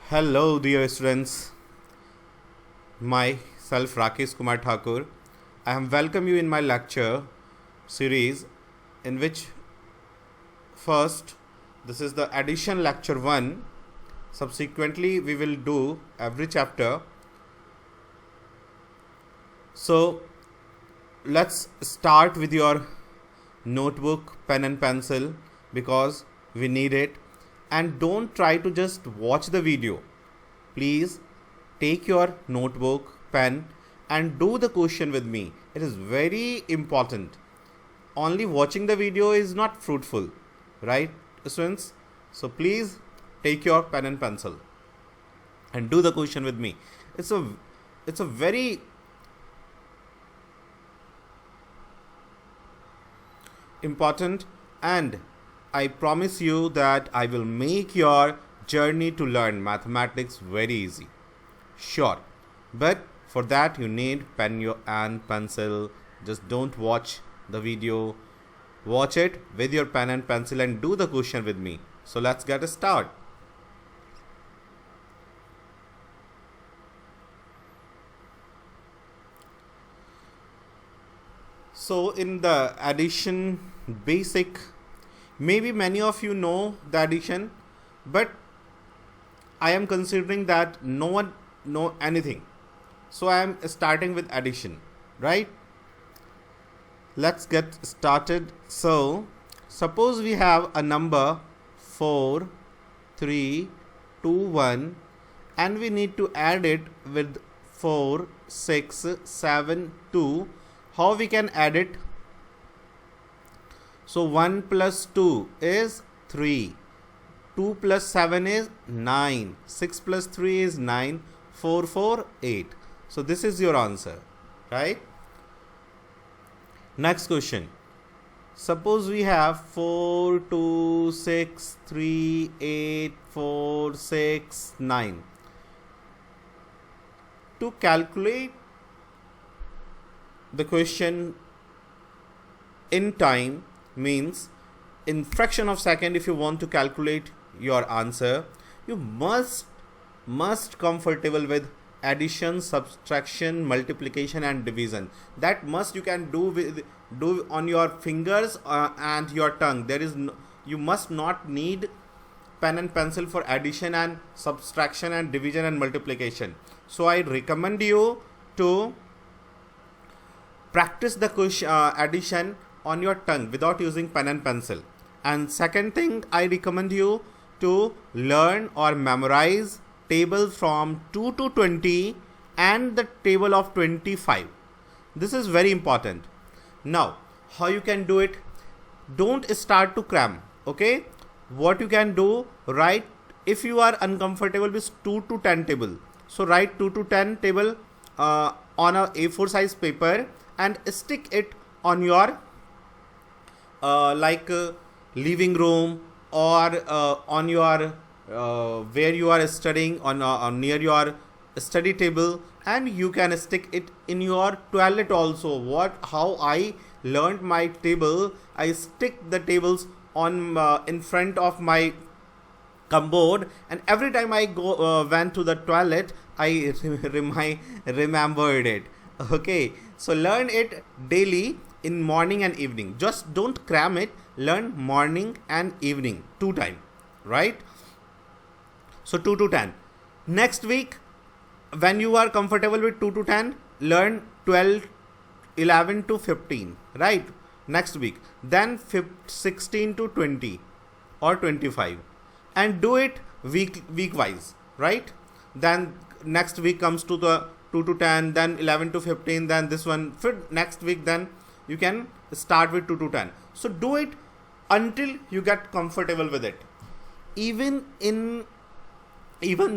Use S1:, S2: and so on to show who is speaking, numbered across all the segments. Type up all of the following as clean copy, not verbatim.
S1: Hello, dear students. Myself Rakesh Kumar Thakur. I am welcome you in my lecture series, in which first this is the addition lecture 1. Subsequently, we will do every chapter. So, let's start with your notebook, pen and pencil, because we need it. And don't try to just watch the video. Please take your notebook, pen, and do the question with me. It is very important. Only watching the video is not fruitful, right, students? So please take your pen and pencil and do the question with me. It's a very important, and I promise you that I will make your journey to learn mathematics very easy. Sure. But for that you need pen and pencil. Just don't watch the video. Watch it with your pen and pencil and do the question with me. So let's get a start. So in the addition basic, maybe many of you know the addition, but I am considering that no one know anything. So I am starting with addition, right? Let's get started. So suppose we have a number 4, 3, 2, 1, and we need to add it with 4, 6, 7, 2. How we can add it? So 1 plus 2 is 3, 2 plus 7 is 9, 6 plus 3 is 9, 4, 4, 8. So this is your answer, right? Next question. Suppose we have 4, 2, 6, 3, 8, 4, 6, 9. To calculate the question in time, means in fraction of second, if you want to calculate your answer, you must comfortable with addition, subtraction, multiplication and division. That must you can do on your fingers and your tongue. You must not need pen and pencil for addition and subtraction and division and multiplication. So I recommend you to practice the question addition on your tongue without using pen and pencil. And second thing, I recommend you to learn or memorize tables from 2 to 20 and the table of 25. This is very important. Now, how you can do it? Don't start to cram, okay? What you can do, write, if you are uncomfortable with 2 to 10 table, so write 2 to 10 table on a A4 size paper and stick it on your living room or on your where you are studying on near your study table, and you can stick it in your toilet also. How I learned my table, I stick the tables on in front of my cupboard, and every time I went to the toilet, I remembered it. Okay, so learn it daily in morning and evening. Just don't cram it. Learn morning and evening 2 times, right? So 2 to 10. Next week, when you are comfortable with 2 to 10, learn 12, 11 to 15, right? Next week. Then 16 to 20 or 25. And do it week wise, right? Then next week comes to the 2 to 10, then 11 to 15, then this one. Next week, then you can start with 2 to 10. So do it until you get comfortable with it. Even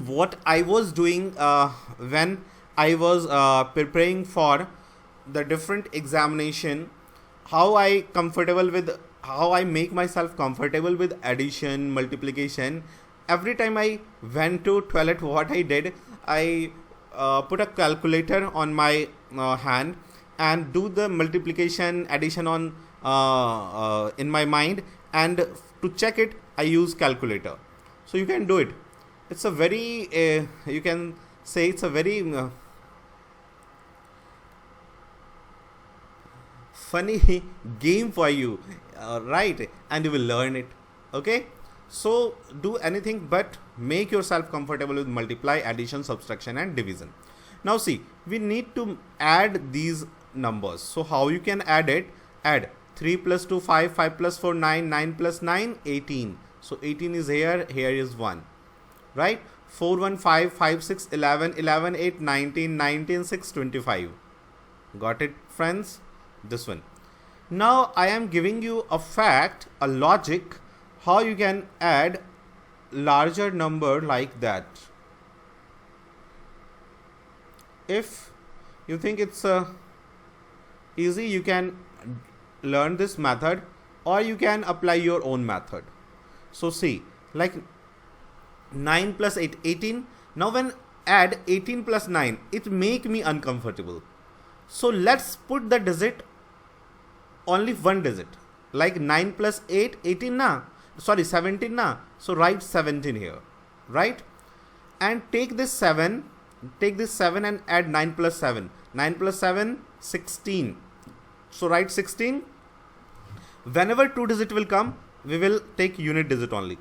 S1: what I was doing when I was preparing for the different examination, how I make myself comfortable with addition, multiplication. Every time I went to toilet, what I did, I put a calculator on my hand and do the multiplication, addition on in my mind, and to check it I use calculator. So you can do it. it's a very you can say it's a very funny game for you, right? And you will learn it. Okay, so do anything but make yourself comfortable with multiply, addition, subtraction, and division. Now see, we need to add these numbers. So how you can add it? Add 3 plus 2 5, 5 plus 4 9, 9 plus 9 18. So 18 is here, here is 1, right? 4 1 5, 5 6 11, 11 8 19, 19 6 25. Got it, friends? This one. Now I am giving you a fact, a logic, how you can add larger number like that. If you think it's easy, you can learn this method, or you can apply your own method. So see, like 9 plus 8, 18. Now when add 18 plus 9, it make me uncomfortable. So let's put the digit, only one digit, like 9 plus 8, 18 na, sorry 17 na. So write 17 here, right? And take this 7 and add 9 plus 7. 9 plus 7, 16. So write 16. Whenever two digit will come, we will take unit digit only.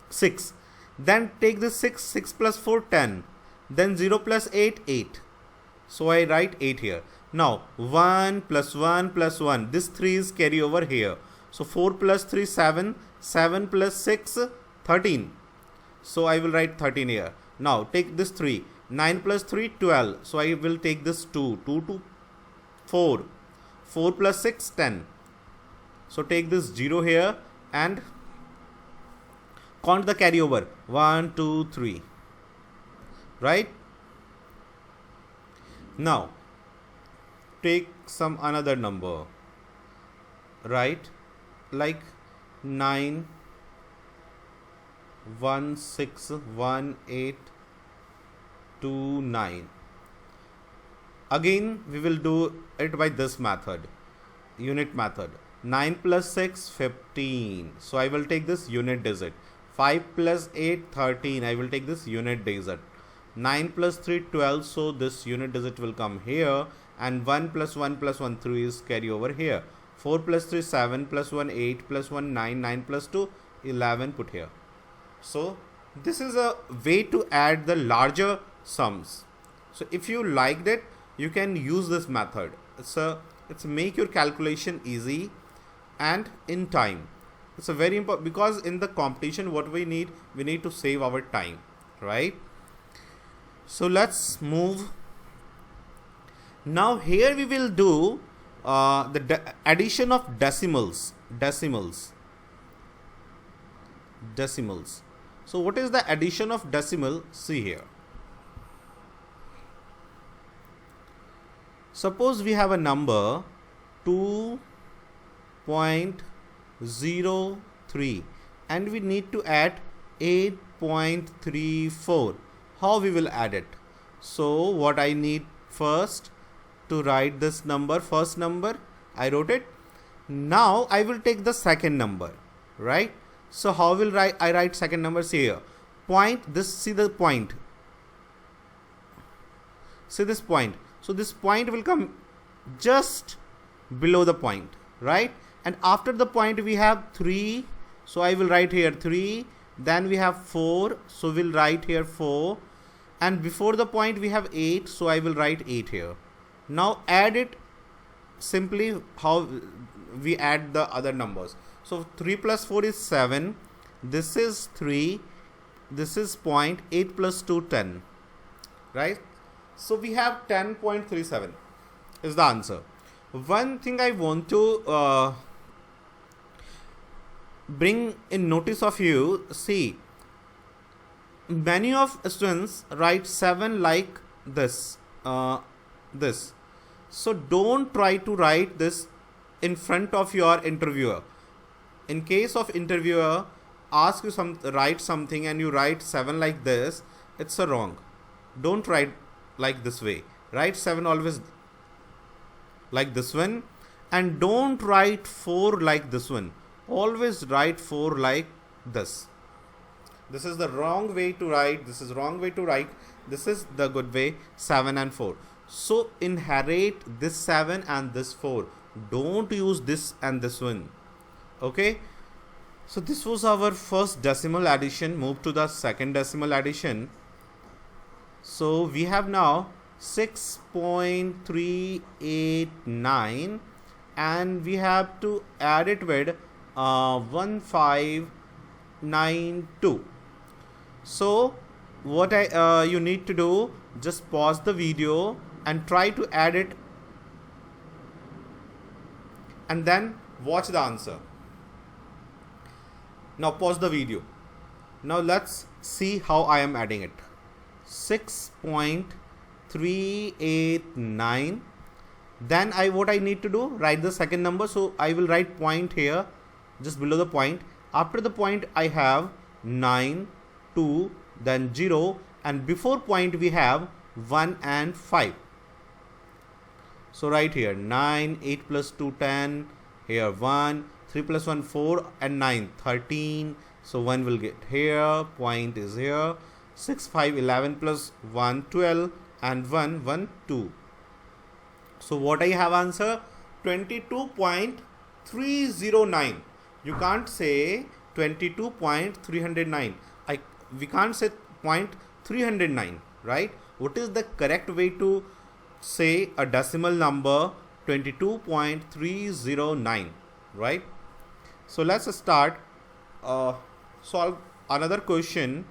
S1: 6. Then take this 6, 6 plus 4, 10. Then 0 plus 8, 8. So I write 8 here. Now 1 plus 1 plus 1. This 3 is carry over here. So 4 plus 3, 7. 7 plus 6, 13. So I will write 13 here. Now take this 3. 9 plus 3, 12. So I will take this 2. 2 to 4. 4 plus 6, 10. So take this 0 here and count the carryover. 1, 2, 3. Right? Now take some another number. Right? Like 9, 1, 6, 1, 8, 2, 9. Again, we will do it by this method, unit method. 9 plus 6, 15. So I will take this unit digit. 5 plus 8, 13. I will take this unit digit. 9 plus 3, 12. So this unit digit will come here. And 1 plus 1 plus 1, 3 is carry over here. 4 plus 3, 7 plus 1, 8 plus 1, 9, 9 plus 2, 11 put here. So this is a way to add the larger sums. So if you liked it, you can use this method. It's make your calculation easy and in time. It's a very important, because in the competition what we need to save our time, right? So let's move. Now here we will do the addition of decimals. So what is the addition of decimal? See here. Suppose we have a number 2.03 and we need to add 8.34. How we will add it? So what I need first to write this number, first number, I wrote it. Now I will take the second number, right? So how will I write second number? See here, point, this, see the point, see this point. So this point will come just below the point, right? And after the point we have 3. So I will write here 3. Then we have 4. So we'll write here 4. And before the point we have 8. So I will write 8 here. Now add it simply how we add the other numbers. So 3 plus 4 is 7. This is 3. This is point. 8 plus 2, 10. Right? So we have 10.37 is the answer. One thing I want to bring in notice of you, see, many of students write 7 like this, this. So don't try to write this in front of your interviewer. In case of interviewer ask you write something and you write 7 like this, it's a wrong. Don't write like this way. Write 7 always like this one, and don't write 4 like this one. Always write 4 like this. This is the wrong way to write. This is wrong way to write. This is the good way. 7 and 4. So inherit this 7 and this 4. Don't use this and this one. Okay. So this was our first decimal addition. Move to the second decimal addition. So we have now 6.389 and we have to add it with 1592. So what you need to do, just pause the video and try to add it and then watch the answer. Now pause the video. Now let's see how I am adding it. 6.389. Then what I need to do, write the second number. So I will write point here, just below the point. After the point I have 9, 2, then 0, and before point we have 1 and 5. So right here 9, 8 plus 2, 10, here 1, 3 plus 1, 4, and 9, 13. So 1 will get here, point is here. 6, 5, 11 plus 1, 12, and 1, 1, 2. So what I have answer? 22.309. You can't say 22.309. We can't say 0.309, right? What is the correct way to say a decimal number? 22.309, right? So let's start solve another question.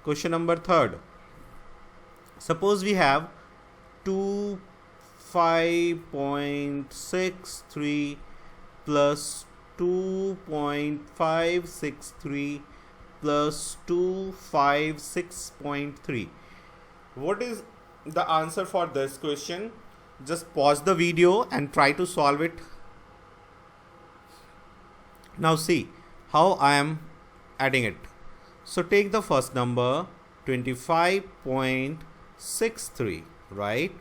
S1: Question number 3rd. Suppose we have 5.63 plus 2.563 plus 256.3. What is the answer for this question? Just pause the video and try to solve it. Now see how I am adding it. So take the first number 25.63, right?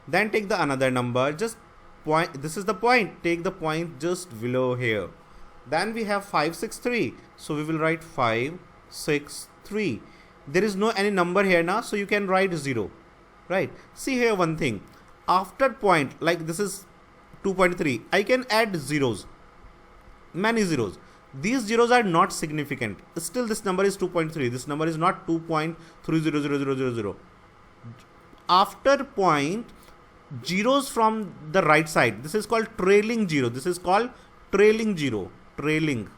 S1: Then take the another number, just point, this is the point, take the point just below here. Then we have 563, so we will write 563. There is no any number here now, so you can write 0, right? See here one thing, after point, like this is 2.3, I can add zeros, many zeros. These zeros are not significant. Still this number is 2.3. This number is not 2.300000. After point, zeros from the right side. This is called trailing zero. This is called trailing zero. Trailing.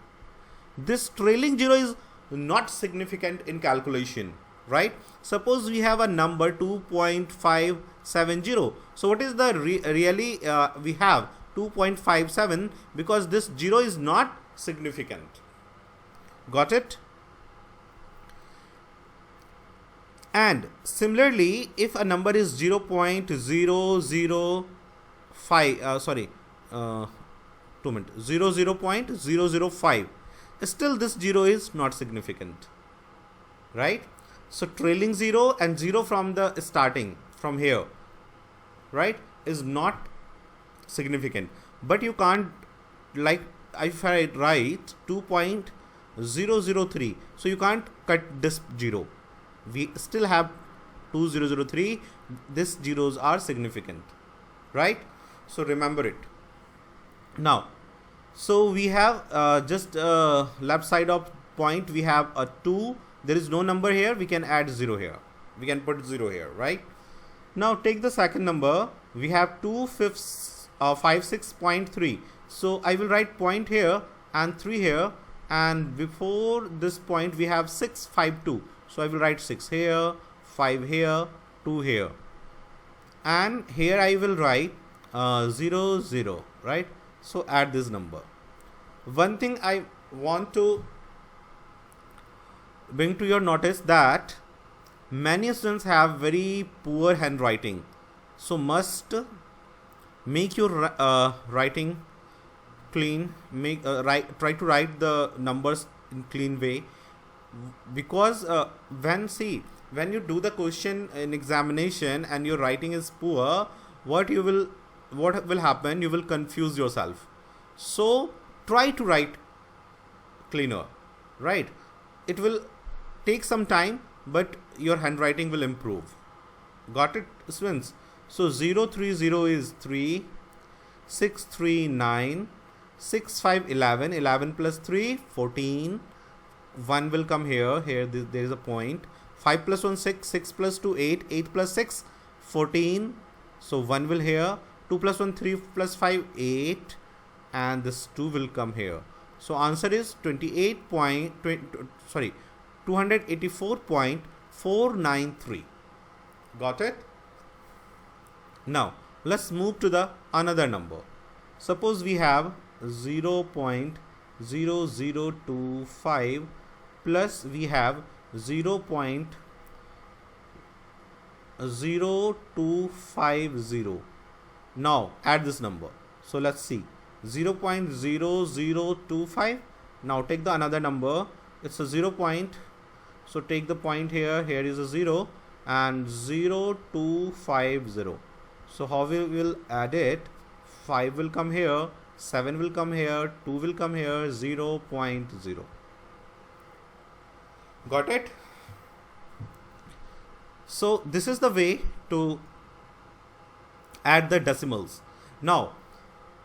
S1: This trailing zero is not significant in calculation, right? Suppose we have a number 2.570. So what is the really we have 2.57 because this zero is not significant. Got it? And similarly, if a number is 0.005 0.005, still this 0 is not significant, right? So trailing 0 and 0 from the starting from here, right, is not significant. But you can't, like if I write 2.003, so you can't cut this 0. We still have 2003. These zeros are significant, right? So remember it. Now, so we have just left side of point, we have a 2. There is no number here. We can add 0 here. We can put 0 here, right? Now take the second number. We have 56.3. So I will write point here and 3 here, and before this point we have 652. So I will write 6 here, 5 here, 2 here, and here I will write 0, 0, right? So add this number. One thing I want to bring to your notice that many students have very poor handwriting, so must make your writing clean. Try to write the numbers in clean way, because when you do the question in examination and your writing is poor, what will happen? You will confuse yourself. So try to write cleaner, right? It will take some time, but your handwriting will improve. Got it, students? So 030 is 3, 6, 3, 9, 6, 5, 11, 11 plus 3, 14, 1 will come here, there is a point, 5 plus 1, 6, 6 plus 2, 8, 8 plus 6, 14, so 1 will here, 2 plus 1, 3 plus 5, 8, and this 2 will come here. So answer is 284.493. Got it? Now let's move to the another number. Suppose we have 0.0025 plus we have 0.0250. Now add this number. So let's see, 0.0025. Now take the another number. It's a 0 point. So take the point here. Here is a 0 and 0250. So how we will add it? 5 will come here, 7 will come here, 2 will come here, 0.0. Got it? So this is the way to add the decimals. Now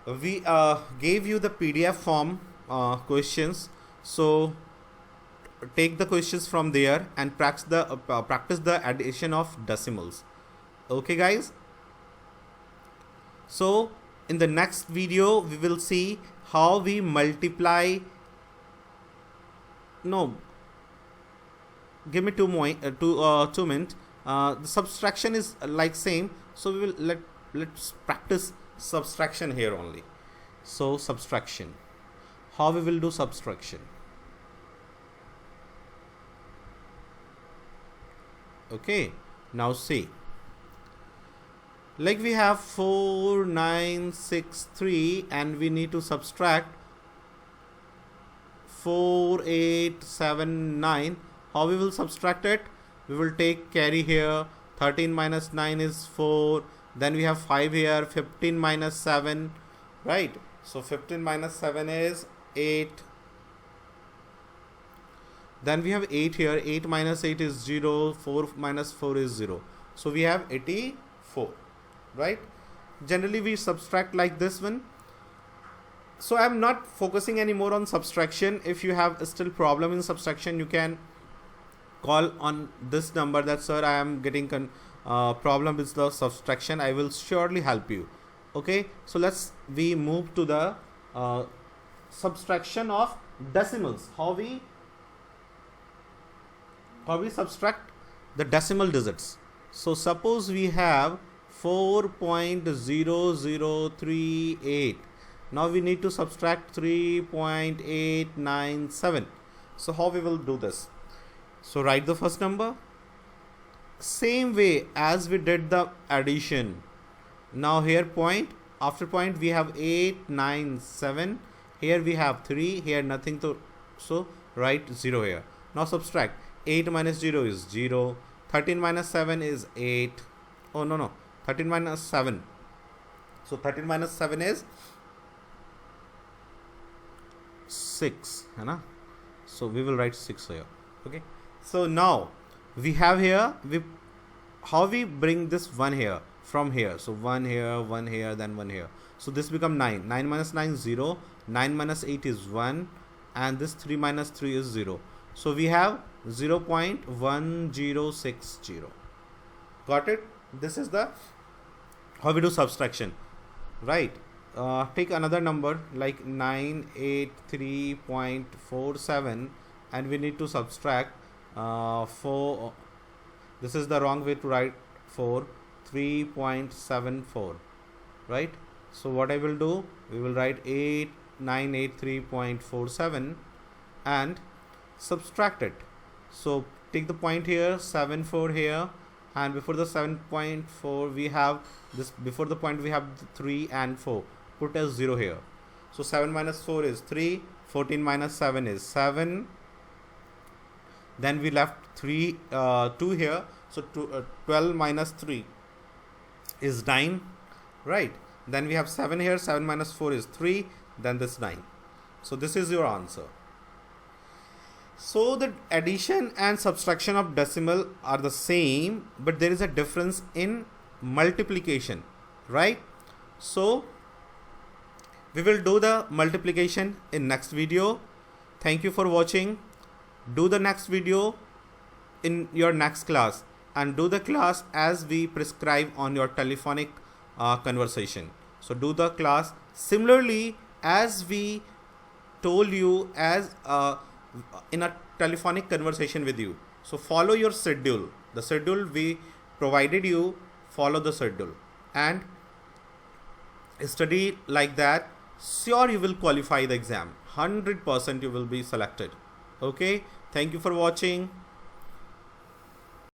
S1: we gave you the PDF form questions. So take the questions from there and practice the addition of decimals. Okay guys? So in the next video we will see how we multiply. No, give me 2 minutes. The subtraction is like same, so we will let's practice subtraction here only. So subtraction, how we will do subtraction? Okay, now see, like we have 4963 and we need to subtract 4879. How we will subtract it? We will take carry here, 13 minus 9 is 4, then we have 5 here, 15 minus 7, right? So 15 minus 7 is 8. Then we have 8 here, 8 minus 8 is 0, 4 minus 4 is 0. So we have 84, right? Generally we subtract like this one. So I'm not focusing anymore on subtraction. If you have still problem in subtraction, you can call on this number that sir, I am getting problem with the subtraction. I will surely help you. Okay, so we move to the subtraction of decimals. How we subtract the decimal digits. So suppose we have 4.0038. Now we need to subtract 3.897. So how we will do this? So write the first number same way as we did the addition. Now here point, after point we have 897, here we have 3, here nothing to, so write 0 here. Now subtract, 8 minus 0 is 0, 13 minus 7 is 8, oh no, 13 minus 7, so 13 minus 7 is 6, है so we will write 6 here. Okay, so now we have here, how we bring this 1 here from here, so 1 here, 1 here, then 1 here, so this become 9, 9 minus 9 is 0, 9 minus 8 is 1, and this 3 minus 3 is 0, so we have 0.1060. Got it? This is the how we do subtraction, right? Take another number like 983.47 and we need to subtract 4. This is the wrong way to write 4, 3.74, right? So what I will do, we will write 8983.47 and subtract it. So take the point here, 74 here, and before the 7.4 we have this, before the point we have 3 and 4, put as 0 here. So 7 minus 4 is 3, 14 minus 7 is 7, then we left 2 here, so 12 minus 3 is 9, right? Then we have 7 here, 7 minus 4 is 3, then this 9. So this is your answer. So the addition and subtraction of decimal are the same, but there is a difference in multiplication, right? So we will do the multiplication in next video. Thank you for watching. Do the next video in your next class, and do the class as we prescribe on your telephonic conversation. So do the class similarly as we told you as in a telephonic conversation with you. So follow your schedule, the schedule we provided you, follow the schedule and study like that. Sure, you will qualify the exam, 100% you will be selected. Okay, thank you for watching.